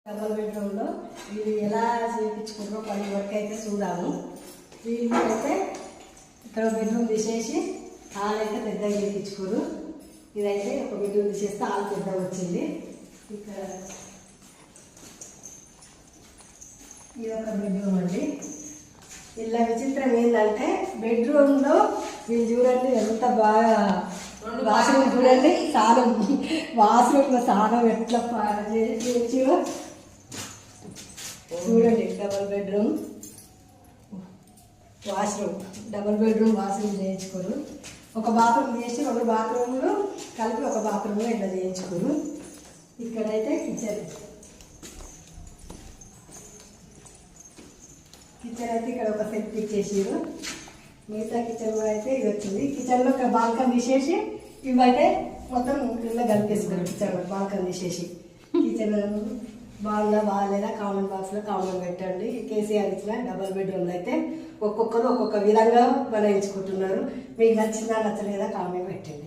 Double బెడ్రూమ్లో వీళ్ళు ఎలా చేయించుకున్నారో కొన్ని వర్క్ అయితే చూద్దాము. వీళ్ళు అయితే ఇక్కడ బెడ్రూమ్ తీసేసి హాల్ అయితే పెద్దగా చేయించుకోరు. ఇదైతే ఒక బెడ్రూమ్ తీసేస్తే హాల్ పెద్దగా వచ్చింది. ఇక్కడ ఇది ఒక బెడ్రూమ్ అండి. ఇలా విచిత్రం ఏంటంటే బెడ్రూమ్లో వీళ్ళు చూడండి ఎంత బాగా వాష్రూమ్ చూడండి, స్నానం వాష్రూమ్లో స్నానం ఎట్లా చేసి చూడండి. Double bedroom washroom, double bedroom washroom చేయించుకోరు. ఒక బాత్రూమ్ చేసి 2 బాత్రూమ్లు కలిపి ఒక బాత్రూమ్లో ఇట్లా చేయించుకోరు. ఇక్కడైతే కిచెన్ అయితే ఇక్కడ ఒక సెట్ ఇచ్చేసారు. మిగతా కిచెన్ కూడా అయితే ఇది వచ్చింది. కిచెన్లో ఒక బాల్కన్ తీసేసి ఇవైతే మొత్తం ఇలా కలిపేసుకున్నారు. కిచెన్ బాల్కన్ తీసేసి కిచెన్ బాగుందా బాగాలేదా కామెంట్ బాక్స్లో కామెంట్ పెట్టండి. కేసీఆర్ ఇచ్చిన డబల్ బెడ్రూమ్లో అయితే ఒక్కొక్కరు ఒక్కొక్క విధంగా బనాయించుకుంటున్నారు. మీకు నచ్చిందా నచ్చలేదా కామెంట్ పెట్టండి.